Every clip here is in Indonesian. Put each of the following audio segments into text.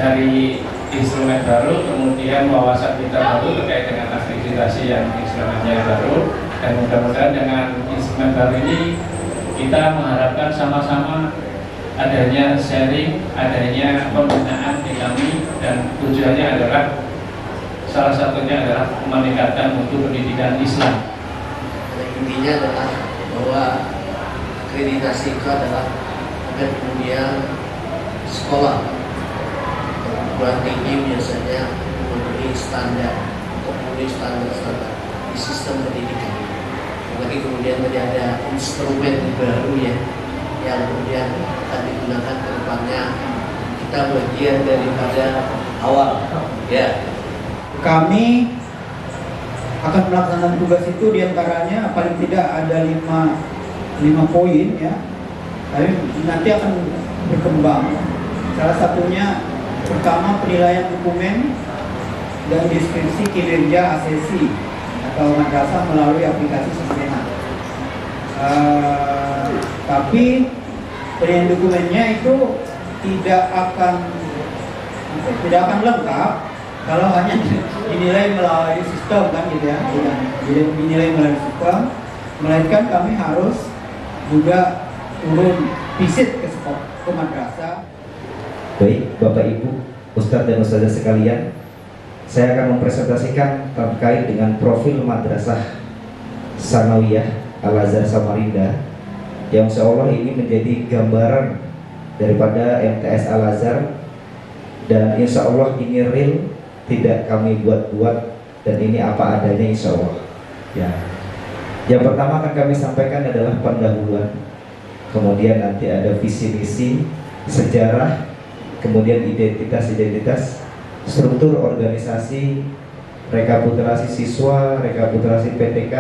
dari instrumen baru, kemudian wawasan kita baru terkait dengan akreditasi yang instrumennya baru, dan mudah-mudahan dengan instrumen baru ini kita mengharapkan sama-sama adanya sharing, adanya pembinaan di kami, dan tujuannya adalah salah satunya adalah meningkatkan mutu pendidikan Islam. Intinya adalah bahwa akreditasi itu adalah agar kemudian sekolah perguruan tinggi biasanya memenuhi standar di sistem pendidikan. Lagi kemudian tadi ada instrumen baru ya yang kemudian akan digunakan ke depannya. Kita bagian daripada awal ya. Kami akan melaksanakan tugas itu diantaranya paling tidak ada 5 poin ya. Tapi nanti akan berkembang. Salah satunya pertama penilaian dokumen dan deskripsi kinerja ASESI atau madrasah melalui aplikasi Sistema. Tapi penilaian dokumennya itu tidak akan lengkap kalau hanya dinilai melalui sistem kan gitu ya, tidak dinilai melalui sistem, melainkan kami harus juga turun visit ke sekolah, ke madrasah. Baik, Bapak Ibu, Ustadz dan Ustazah sekalian, saya akan mempresentasikan terkait dengan profil Madrasah Sanawiyah Al-Azhar Samarinda yang seolah ini menjadi gambaran daripada MTS Al-Azhar, dan insya Allah ini real, tidak kami buat-buat, dan ini apa adanya insya Allah ya. Yang pertama akan kami sampaikan adalah pendahuluan, kemudian nanti ada visi misi, sejarah, kemudian identitas, struktur organisasi, rekapitulasi siswa, rekapitulasi PTK,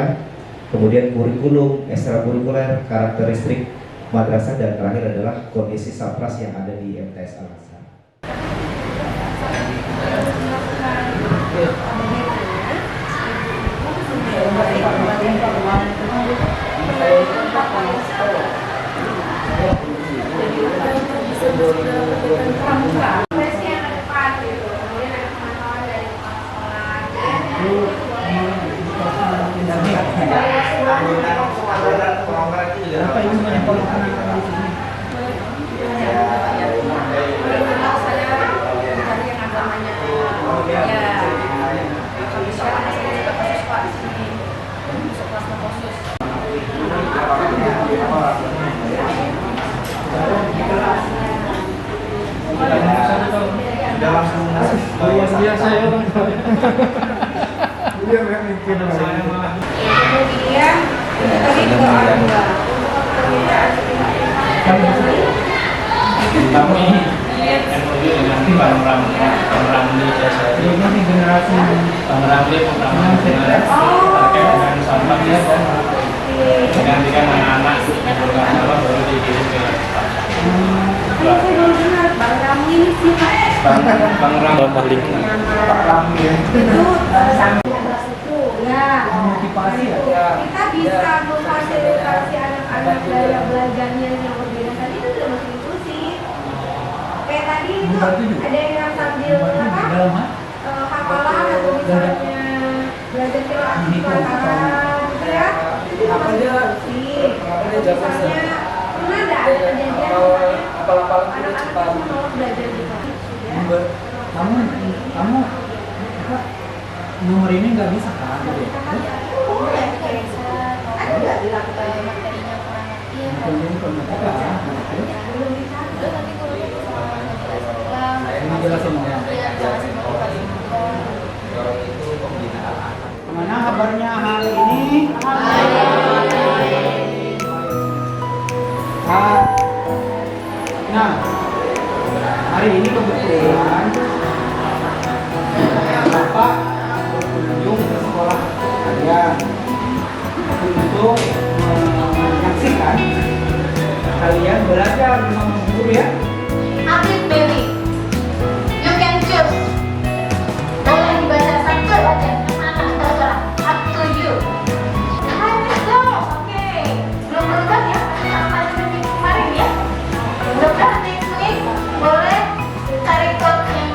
kemudian kurikulum, ekstrakurikuler, karakteristik madrasah, dan terakhir adalah kondisi sapras yang ada di MTS Al-Azhar. Kami MOU dengan Bang Ramli Jasadi, generasi Bang Ramli terkait dengan sampah dan menggantikan anak-anak yang sampah baru dikirim ke Bang Ramli ini siapa? Bang Ramli. Pak Ramli ya. Itu itu ya. Motivasi ya. Kita bisa memfasilitasi anak-anak gaya belajarnya yang berbeda tadi itu sudah masuk inklusi. Kayak tadi itu ada yang sambil hafalan atau misalnya belajar qiraat hafalan gitu ya. Itu masuk inklusi. Misalnya pernah ada kejadian anak-anak itu menolak belajar di kelas ya. Kamu nomor ini nggak bisa kan? Ada nggak dilakukan materinya kurang Mana kabarnya hari ini? Nah, hari ini kebetulan Bapak berkunjung ke sekolah kalian untuk menyaksikan kalian belajar bersama guru ya. Atlet Baby, you can choose. Boleh dibaca satu, baca mana terserah. Up to you. Hai, let's go. Oke, belum berubah ya sama minggu kemarin ya. Mudah-mudahan next week boleh cari code yang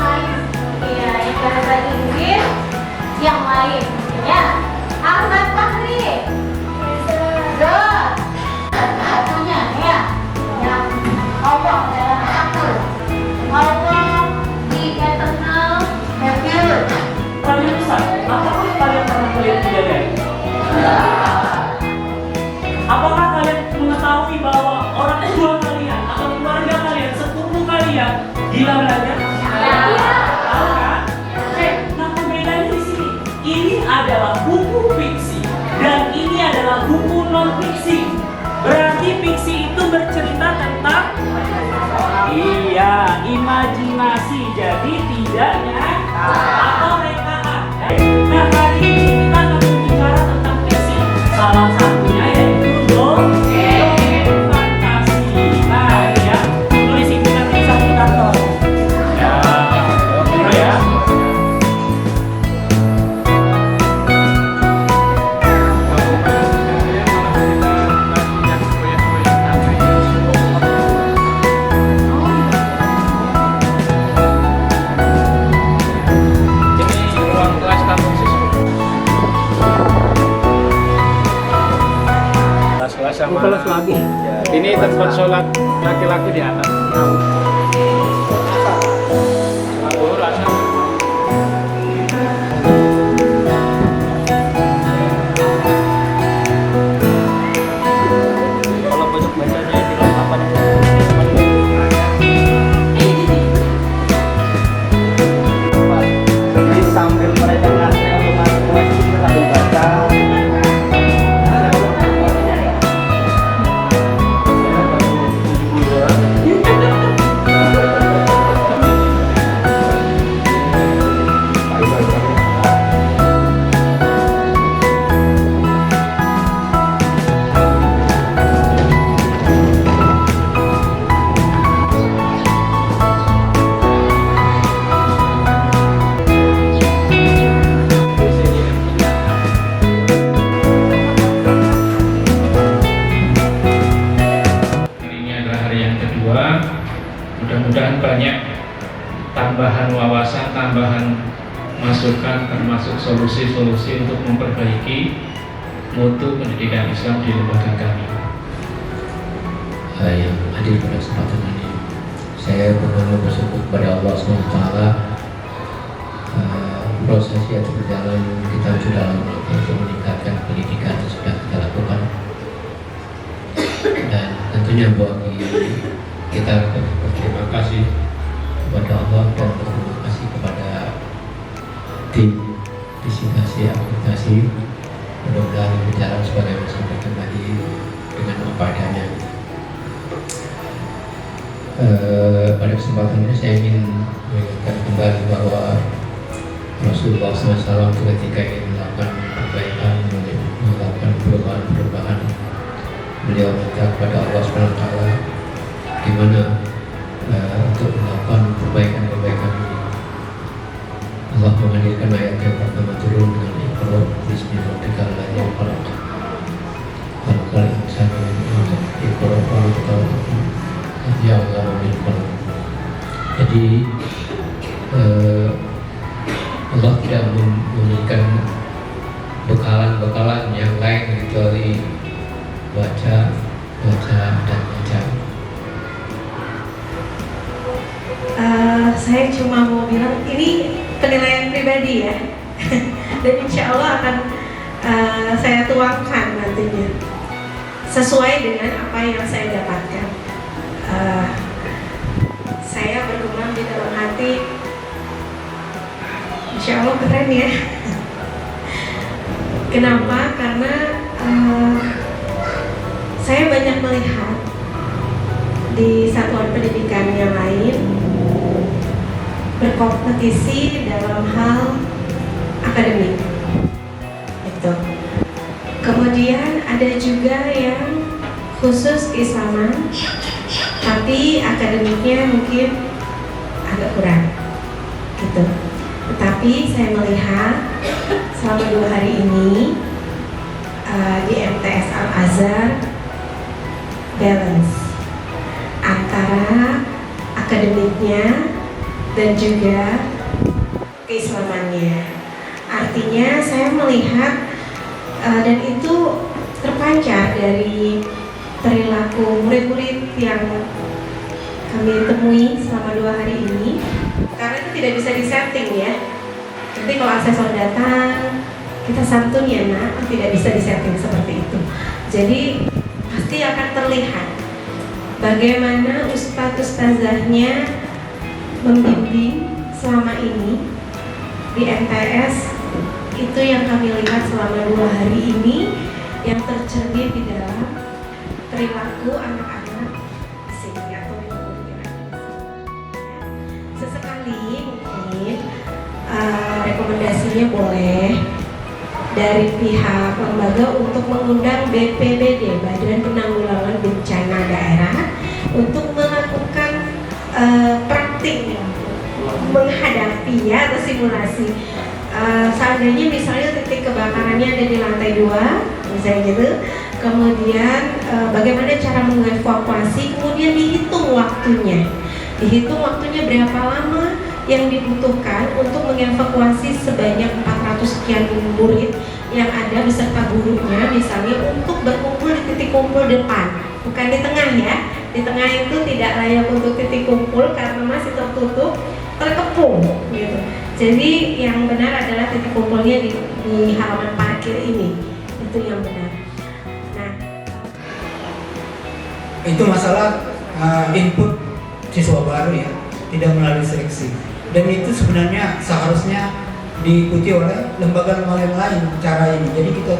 wibawa orang tua kalian atau keluarga kalian, sepupu kalian gila belajar? Tahu kan? Nah perbedaannya di sini. Ini adalah buku fiksi dan ini adalah buku non fiksi. Berarti fiksi itu bercerita tentang imajinasi, jadi tidak nyata atau rekaan. Nah kali ini kita akan berbicara tentang fiksi. Salah satunya yaitu dongeng fantasi. Nah ya, tulis itu nanti satu kantor. Ya, dulu ya. Sama lagi. Ini tempat sholat laki-laki di atas. Kalau banyak bacanya di apa Jadi sambil mereka ngasih kita sambil baca. Mudah-mudahan banyak tambahan wawasan, tambahan masukan, termasuk solusi-solusi untuk memperbaiki mutu pendidikan Islam di lembaga kami. Yang hadir pada kesempatan ini, saya benar-benar bersyukur kepada Allah SWT. Proses yang berjalan kita sudah untuk meningkatkan pendidikan sudah kita lakukan, dan tentunya bagi kita berterima kasih kepada Allah dan berterima kasih kepada tim disinasi aplikasi. Mudah-mudahan berjalan sebagaimana disampaikan tadi dengan apa adanya. Pada kesempatan ini saya ingin mengingatkan kembali bahwa Rasulullah SAW ketika ingin melakukan perbaikan, melakukan perubahan, beliau minta kepada Allah SWT gimana untuk melakukan perbaikan ini. Allah menghadirkan ayat yang pertama turun dengan Iqra bismi rabbikal ladzi khalaq. Khalaqal insana min 'alaq. Iqra warabbuka ya Allah min qalb. Jadi Allah tidak memberikan bekalan yang lain kecuali baca dan baca. Saya cuma mau bilang ini penilaian pribadi ya, dan insya Allah akan saya tuangkan nantinya sesuai dengan apa yang saya dapatkan. Saya bergumam di dalam hati, insya Allah keren ya. Kenapa? Karena saya banyak melihat di satuan pendidikan yang lain berkompetisi dalam hal akademik. Itu. Kemudian ada juga yang khusus keislaman, tapi akademiknya mungkin agak kurang. Gitu. Tetapi saya melihat selama 2 hari ini di MTS Al-Azhar balance antara akademiknya dan juga keislamannya. Artinya saya melihat dan itu terpancar dari perilaku murid-murid yang kami temui selama 2 hari ini. Karena itu tidak bisa disetting ya. Nanti kalau asesor datang, kita santun ya nak, tidak bisa disetting seperti itu. Jadi pasti akan terlihat bagaimana ustadz-ustazahnya membimbing selama ini di MTS. Itu yang kami lihat selama 2 hari ini, yang tercermin di dalam perilaku anak-anak di sini atau di sini. Sesekali mungkin rekomendasinya boleh dari pihak lembaga untuk mengundang BPBD, Badan Penanggulangan Bencana Daerah, untuk melakukan praktik menghadapi ya, atau simulasi. Seandainya misalnya titik kebakarannya ada di lantai 2, misalnya gitu, kemudian bagaimana cara mengevakuasi, kemudian dihitung waktunya berapa lama yang dibutuhkan untuk mengevakuasi sebanyak 400 sekian murid yang ada beserta gurunya, misalnya untuk berkumpul di titik kumpul depan, bukan di tengah ya. Di tengah itu tidak layak untuk titik kumpul karena masih tertutup, terkepung gitu. Jadi yang benar adalah titik kumpulnya di halaman parkir ini, itu yang benar. Nah, Itu masalah input siswa baru ya, tidak melalui seleksi. Dan itu sebenarnya seharusnya diikuti oleh lembaga-lembaga yang lain cara ini. Jadi kita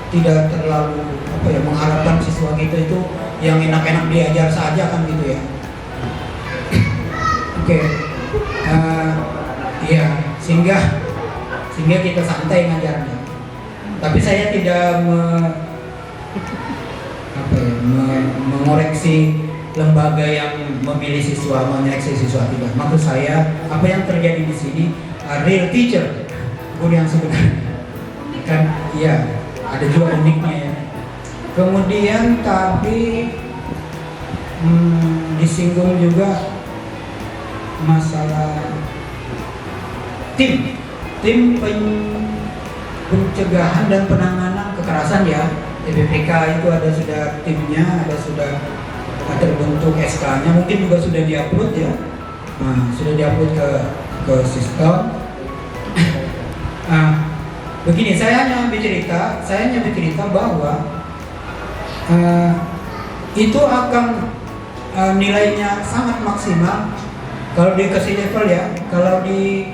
tidak terlalu mengharapkan siswa kita itu yang enak-enak diajar saja kan gitu ya. Oke. Iya, sehingga kita santai ngajarnya. Tapi saya tidak mengoreksi lembaga yang memilih siswa, menyeleksi siswa, tidak. Maksud saya, apa yang terjadi di sini real teacher, guru yang sebenarnya. Kan, iya, ada juga uniknya ya. Kemudian tadi disinggung juga masalah tim pencegahan dan penanganan kekerasan ya. TPPK itu ada sudah timnya, ada sudah terbentuk SK-nya, mungkin juga sudah diupload ya. Nah, sudah diupload ke sistem. Begini, saya hanya bercerita bahwa itu akan nilainya sangat maksimal kalau dikasih level ya. Kalau di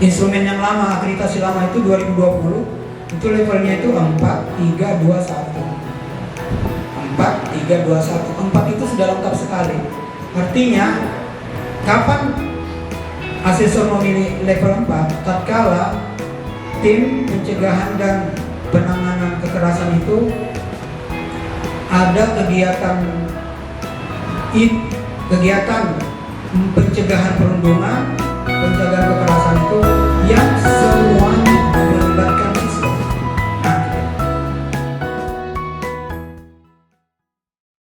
instrumen yang lama, akreditasi lama itu 2020, itu levelnya itu 4.3.2.1. 4.3.2.1. 4 itu sudah lengkap sekali. Artinya kapan asesor memilih level 4? Tatkala tim pencegahan dan penanganan kekerasan itu ada kegiatan pencegahan perundungan